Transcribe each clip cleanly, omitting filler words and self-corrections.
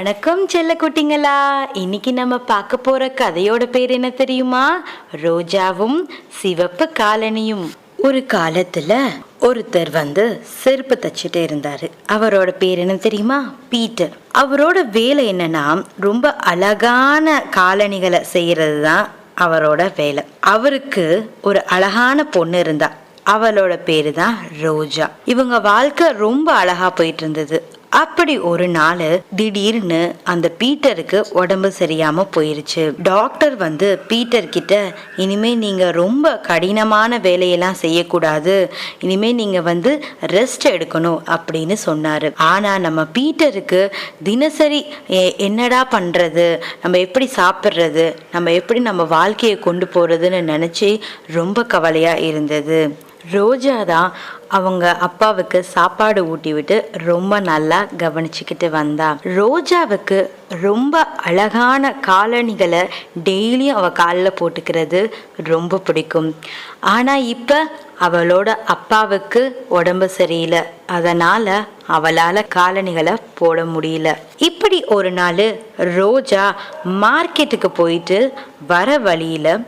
வணக்கம் செல்ல குட்டிங்களா. இன்னைக்கு நம்ம பார்க்க போற கதையோட பேர் என்ன தெரியுமா? ரோஜாவும் சிவப்பு காலனியும். ஒரு காலத்துல ஒருத்தர் செருப்பு தச்சுட்டு இருந்தாரு. அவரோட பேர் என்ன தெரியுமா? பீட்டர். அவரோட வேலை என்னன்னா ரொம்ப அழகான காலணிகளை செய்யறது தான் அவரோட வேலை. அவருக்கு ஒரு அழகான பொண்ணு இருந்தா. அவளோட பேரு தான் ரோஜா. இவங்க வாழ்க்கை ரொம்ப அழகா போயிட்டு இருந்தது. அப்படி ஒரு நாள் திடீர்னு அந்த பீட்டருக்கு உடம்பு சரியாம போயிருச்சு. டாக்டர் பீட்டர் கிட்ட, இனிமே நீங்க ரொம்ப கடினமான வேலையெல்லாம் செய்யக்கூடாது, இனிமே நீங்க ரெஸ்ட் எடுக்கணும் அப்படின்னு சொன்னாரு. ஆனா நம்ம பீட்டருக்கு தினசரி என்னடா பண்றது, நம்ம எப்படி சாப்பிட்றது, நம்ம எப்படி நம்ம வாழ்க்கையை கொண்டு போறதுன்னு நினைச்சு ரொம்ப கவலையா இருந்தது. ரோஜா தான் அவங்க அப்பாவுக்கு சாப்பாடு ஊட்டி விட்டு ரொம்ப நல்லா கவனிச்சுக்கிட்டு வந்தா. ரோஜாவுக்கு ரொம்ப அழகான காலணிகளை டெய்லியும் அவ காலில் போட்டுக்கிறது ரொம்ப பிடிக்கும். ஆனா இப்ப அவளோட அப்பாவுக்கு உடம்பு சரியில்லை, அதனால அவளால காலணிகளை போட முடியல. இப்படி ஒரு நாள் ரோஜா மார்க்கெட்டுக்கு போயிட்டு வர வழியில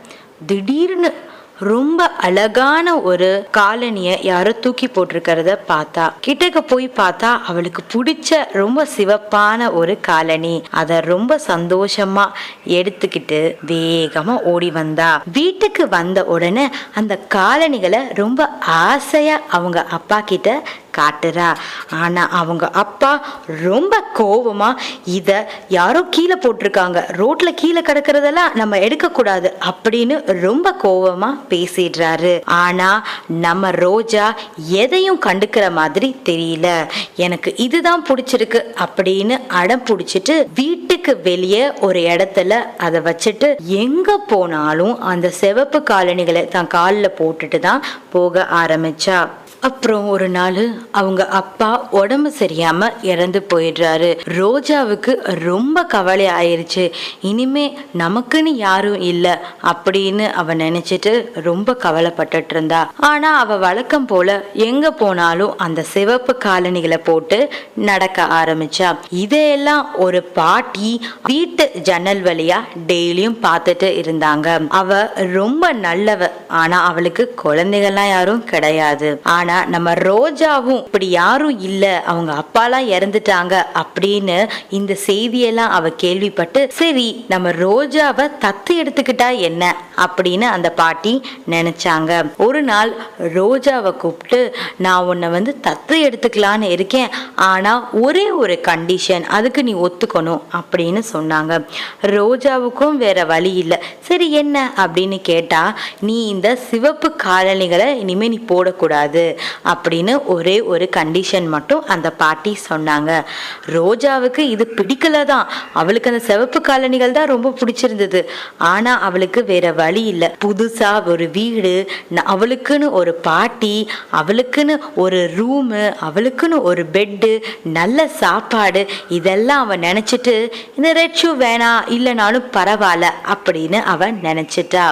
திடீர்னு ரொம்ப அழகான ஒரு காலனிய யாரோ தூக்கி போட்டிருக்கிறத பார்த்தா. கிட்டக்க போய் பார்த்தா அவளுக்கு பிடிச்ச ரொம்ப சிவப்பான ஒரு காலனி. அத ரொம்ப சந்தோஷமா எடுத்துக்கிட்டு வேகமா ஓடி வந்தா. வீட்டுக்கு வந்த உடனே அந்த காலணிகளை ரொம்ப ஆசையா அவங்க அப்பா கிட்ட காட்டுறா. ஆனா அவங்க அப்பா ரொம்ப கோவமா, இத யாரோ கீழே போட்டிருக்காங்க, ரோட்ல கீழே கிடக்கிறதெல்லாம் நம்ம எடுக்க கூடாது அப்படின்னு ரொம்ப கோவமா பேசிடுறாரு. ஆனா நம்ம ரோஜா எதையும் கண்டுக்கிற மாதிரி தெரியல. எனக்கு இதுதான் பிடிச்சிருக்கு அப்படின்னு அடம் பிடிச்சிட்டு வீட்டுக்கு வெளியே ஒரு இடத்துல அதை வச்சுட்டு எங்க போனாலும் அந்த சிவப்பு காலணிகளை தான் காலில் போட்டுட்டு தான் போக ஆரம்பிச்சா. அப்புறம் ஒரு நாள் அவங்க அப்பா உடம்பு சரியாம இறந்து போயிடுறாரு. ரோஜாவுக்கு ரொம்ப கவலை ஆயிருச்சு. இனிமே நமக்குன்னு யாரும் இல்லை அப்படின்னு அவ நினைச்சிட்டு ரொம்ப கவலைப்பட்டுட்டு இருந்தா. ஆனா அவ வழக்கம் போல எங்க போனாலும் அந்த சிவப்பு காலணிகளை போட்டு நடக்க ஆரம்பிச்சா. இதையெல்லாம் ஒரு பாட்டி வீட்டு ஜன்னல் வழியா டெய்லியும் பார்த்துட்டு இருந்தாங்க. அவ ரொம்ப நல்லவ. ஆனா அவளுக்கு குழந்தைகள்லாம் யாரும் கிடையாது. ஆனா நம்ம ரோஜாவும் இப்படி யாரும் இல்ல, அவங்க அப்பாலாம் இறந்துட்டாங்க அப்படின்னு இந்த செய்தியெல்லாம் அவ கேள்விப்பட்டு, சரி நம்ம ரோஜாவை தத்து எடுத்துக்கிட்டா என்ன அப்படின்னு அந்த பாட்டி நினைச்சாங்க. ஒரு நாள் ரோஜாவை கூப்பிட்டு, நான் உன்னை தத்து எடுத்துக்கலான்னு இருக்கேன், ஆனா ஒரே ஒரு கண்டிஷன், அதுக்கு நீ ஒத்துக்கணும் அப்படின்னு சொன்னாங்க. ரோஜாவுக்கும் வேற வழி இல்லை. சரி என்ன அப்படின்னு கேட்டா, நீ இந்த சிவப்பு காலணிகளை இனிமே நீ போடக்கூடாது அப்படின்னு ஒரே ஒரு கண்டிஷன் மட்டும் அந்த பாட்டி சொன்னாங்க. ரோஜாவுக்கு இது பிடிக்கலதான். அவளுக்கு அந்த சிவப்பு காலணிகள் தான் ரொம்ப பிடிச்சிருந்தது. ஆனா அவளுக்கு வேற வழி இல்லை. புதுசா ஒரு வீடு, அவளுக்குன்னு ஒரு பாட்டி, அவளுக்குன்னு ஒரு ரூமு, அவளுக்குன்னு ஒரு பெட்டு, நல்ல சாப்பாடு, இதெல்லாம் அவன் நினைச்சிட்டு இந்த ரெட் ஷூ வேணாம், இல்லைனாலும் பரவாயில்ல அப்படின்னு அவன் நினைச்சிட்டா.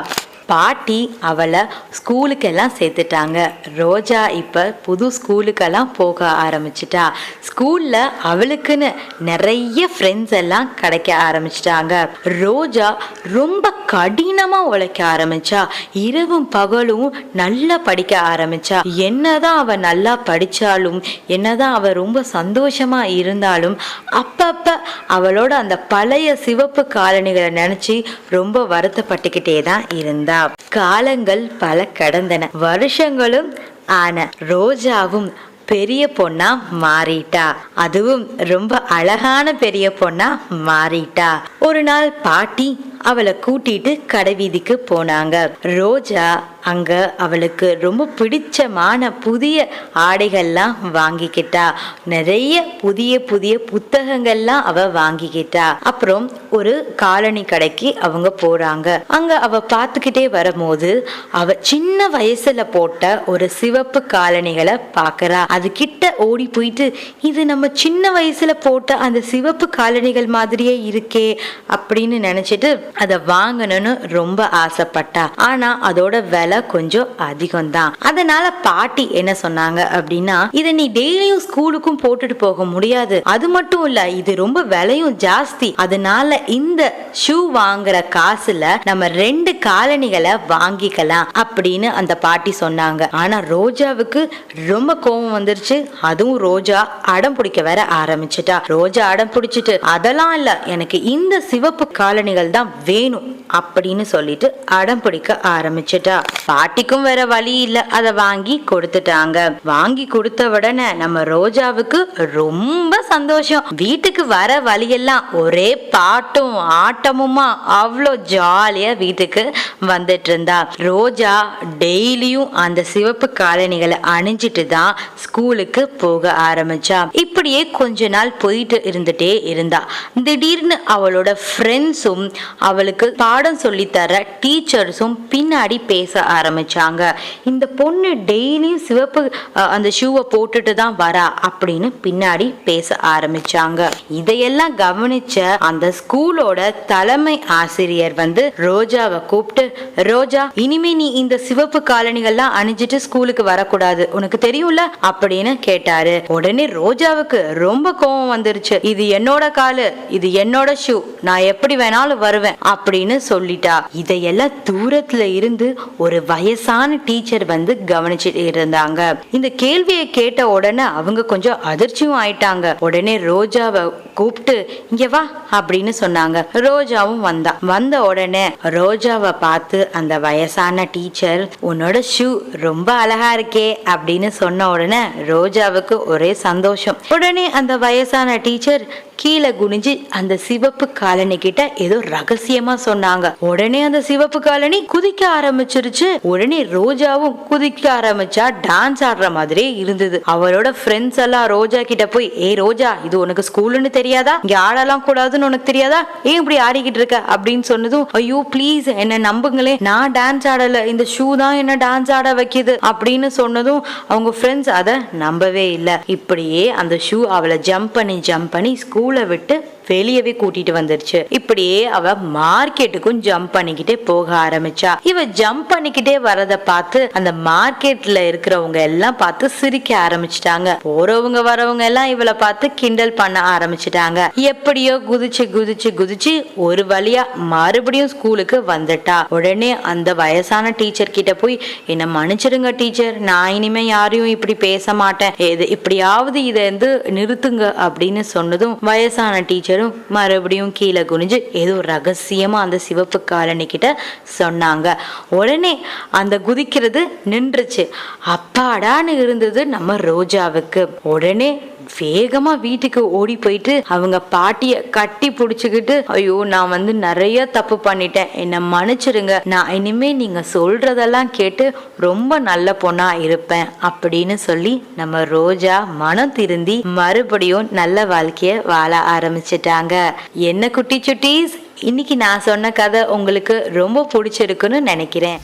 பாட்டி அவளை ஸ்கூலுக்கெல்லாம் சேர்த்துட்டாங்க. ரோஜா இப்போ புது ஸ்கூலுக்கெல்லாம் போக ஆரம்பிச்சிட்டா. ஸ்கூலில் அவளுக்குன்னு நிறைய ஃப்ரெண்ட்ஸ் எல்லாம் கிடைக்க ஆரம்பிச்சிட்டாங்க. ரோஜா ரொம்ப கடினமாக உழைக்க ஆரம்பிச்சா. இரவும் பகலும் நல்லா படிக்க ஆரம்பிச்சா. என்னதான் அவள் நல்லா படித்தாலும், என்னதான் அவள் ரொம்ப சந்தோஷமாக இருந்தாலும், அப்பப்போ அவளோட அந்த பழைய சிவப்பு காலணிகளை நினச்சி ரொம்ப வருத்தப்பட்டுக்கிட்டே தான் இருந்தா. காலங்கள் பல கடந்தன, வருஷங்களும் ஆன. ரோஜாவும் பெரிய பொண்ணா மாறிட்டா. அதுவும் ரொம்ப அழகான பெரிய பொண்ணா மாறிட்டா. ஒரு நாள் பாட்டி அவளை கூட்டிட்டு கடை வீதிக்கு போனாங்க. ரோஜா அங்க அவளுக்கு ரொம்ப பிடிச்சமான புதிய ஆடைகள்லாம் வாங்கிக்கிட்டா. நிறைய புதிய புதிய புத்தகங்கள்லாம் அவ வாங்கிக்கிட்டா. அப்புறம் ஒரு காலனி கடைக்கு அவங்க போறாங்க. அங்க அவ பார்த்துக்கிட்டே வரும்போது அவ சின்ன வயசுல போட்ட ஒரு சிவப்பு காலணிகளை பாக்குறா. அது கிட்ட ஓடி போயிட்டு, இது நம்ம சின்ன வயசுல போட்ட அந்த சிவப்பு காலணிகள் மாதிரியே இருக்கே அப்படின்னு நினைச்சிட்டு அதை வாங்கணும்னு ரொம்ப ஆசைப்பட்டா. ஆனா அதோட விலை விலை கொஞ்சம் அதிகம்தான். அதனால பாட்டி என்ன சொன்னாங்க அப்படின்னா, இதை நீ டெய்லியும் ஸ்கூலுக்கும் போட்டுட்டு போக முடியாது, அது மட்டும் இல்ல இது ரொம்ப விலையும் ஜாஸ்தி, அதனால இந்த ஷூ வாங்குற காசுல நம்ம 2 காலணிகளை வாங்கிக்கலாம் அப்படின்னு அந்த பாட்டி சொன்னாங்க. ஆனா ரோஜாவுக்கு ரொம்ப கோபம் வந்துருச்சு. அதுவும் ரோஜா அடம் பிடிக்க வேற ஆரம்பிச்சுட்டா. ரோஜா அடம் பிடிச்சிட்டு, அதெல்லாம் இல்ல, எனக்கு இந்த சிவப்பு காலணிகள் தான் வேணும் அப்படின்னு சொல்லிட்டு அடம் பிடிக்க ஆரம்பிச்சுட்டா. பாட்டிக்கும் வேற வழி இல்ல, அதை வாங்கி கொடுத்துட்டாங்க. வாங்கி கொடுத்த உடனே நம்ம ரோஜாவுக்கு ரொம்ப சந்தோஷம். வீட்டுக்கு வர வழியெல்லாம் ஒரே பாட்டும் ஆட்டமுமா அவ்வளோ ஜாலியா வீட்டுக்கு வந்துட்டு இருந்தா. ரோஜா டெய்லியும் அந்த சிவப்பு காலணிகளை அணிஞ்சிட்டு தான் ஸ்கூலுக்கு போக ஆரம்பிச்சா. இப்படியே கொஞ்ச நாள் போயிட்டு இருந்துட்டே இருந்தா. திடீர்னு அவளோட ஃப்ரெண்ட்ஸும் அவளுக்கு பாடம் சொல்லித்தர டீச்சர்ஸும் பின்னாடி பேச ஆரம்பிச்சாங்க. இந்த பொண்ணு டெய்லியும் சிவப்பு அந்த ஷூவை போட்டுட்டு தான் வரா அப்படின்னு பின்னாடி பேச ஆரம்பிச்சாங்க. இதையெல்லாம் கவனிச்ச அந்த ஸ்கூலோட தலைமை ஆசிரியர் வந்து ரோஜாவை கூப்பிட்டு, ரோஜா, இனிமே நீ இந்த சிவப்பு காலணிகள்லாம் அணிஞ்சிட்டு ஸ்கூலுக்கு வரக்கூடாது, உனக்கு தெரியும்ல அப்படின்னு கேட்டாரு. உடனே ரோஜாவுக்கு ரொம்ப கோபம் வந்துருச்சு. இது என்னோட காலு, இது என்னோட ஷூ, நான் எப்படி வேணாலும் வருவேன் அப்படின்னு சொல்லிட்டா. இதையெல்லாம் தூரத்துல இருந்து ஒரு வயசான டீச்சர் வந்து கவனிச்சுட்டு இருந்தாங்க. இந்த கேள்வியை கேட்ட உடனே அவங்க கொஞ்சம் அதிர்ச்சியும் ஆயிட்டாங்க. உடனே ரோஜாவை கூப்பிட்டு, இங்க வா அப்படின்னு சொன்னாங்க. ரோஜாவும் வந்தா. வந்த உடனே ரோஜாவை பார்த்து அந்த வயசான டீச்சர், உன்னோட ஷூ ரொம்ப அழகா இருக்கே அப்படின்னு சொன்ன உடனே ரோஜாவுக்கு ஒரே சந்தோஷம். உடனே அந்த வயசான டீச்சர் கீழே குனிஞ்சு அந்த சிவப்பு காலனி கிட்ட ஏதோ ரகசியமா சொன்னாங்க. உடனே அந்த சிவப்பு காலனி குதிக்க ஆரம்பிச்சிருச்சு. உடனே ரோஜாவும் குதிக்க ஆரம்பிச்சா. டான்ஸ் ஆடுற மாதிரியே இருந்தது. அவளோட ஃப்ரெண்ட்ஸ் எல்லாம் ரோஜா கிட்ட போய், ஏய் ரோஜா, இது உனக்கு ஸ்கூல்னு தெரியாதா, இங்க ஆடலாம் கூடாதுன்னு உனக்கு தெரியாதா, ஏன் இப்படி ஆடிக்கிட்டு இருக்க அப்படின்னு சொன்னதும், ஐயோ ப்ளீஸ் என்ன நம்புங்களே, நான் டான்ஸ் ஆடல, இந்த ஷூ தான் என்ன டான்ஸ் ஆட வைக்குது அப்படின்னு சொன்னதும் அவங்க ஃப்ரெண்ட்ஸ் அதை நம்பவே இல்லை. இப்படியே அந்த ஷூ அவளை ஜம்ப் பண்ணி ஸ்கூலை விட்டு வெளியவே கூட்டிட்டு வந்துருச்சு. இப்படியே அவ மார்க்கெட்டுக்கும் ஜம்ப் பண்ணிக்கிட்டே போக ஆரம்பிச்சா. இவ ஜம்ப் பண்ணிக்கிட்டே வரத பார்த்து அந்த மார்க்கெட்ல இருக்கிறவங்க எல்லாம் பார்த்து சிரிக்க ஆரம்பிச்சிட்டாங்க. போறவங்க வரவங்க எல்லாம் இவளை பார்த்து கிண்டல் பண்ண ஆரம்பிச்சிட்டாங்க. எப்படியோ குதிச்சு ஒரு வழியா மறுபடியும் ஸ்கூலுக்கு வந்துட்டா. உடனே அந்த வயசான டீச்சர் கிட்ட போய், என்ன மன்னிச்சிடுங்க டீச்சர், நான் இனிமே யாரையும் இப்படி பேச மாட்டேன், இப்படியாவது இதை நிறுத்துங்க அப்படின்னு சொன்னதும் வயசான டீச்சர் மறுபடியும் கீழே குனிஞ்சு ஏதோ ரகசியமா அந்த சிவப்பு காலனி கிட்ட சொன்னாங்க. உடனே அந்த குதிக்கிறது நின்றுச்சு. அப்பாடான்னு இருந்தது நம்ம ரோஜாவுக்கு. உடனே வேகமா வீட்டுக்கு ஓடி போயிட்டு அவங்க பாட்டிய கட்டி புடிச்சுக்கிட்டு, ஐயோ நான் நிறைய தப்பு பண்ணிட்டேன், என்ன மன்னிச்சிடுங்க, நான் இனிமே நீங்க சொல்றதெல்லாம் கேட்டு ரொம்ப நல்ல பொண்ணா இருப்பேன் அப்படின்னு சொல்லி நம்ம ரோஜா மனம் திருந்தி மறுபடியும் நல்ல வாழ்க்கைய வாழ ஆரம்பிச்சிட்டாங்க. என்ன குட்டி சுட்டீஸ், இன்னைக்கு நான் சொன்ன கதை உங்களுக்கு ரொம்ப பிடிச்சிருக்குன்னு நினைக்கிறேன்.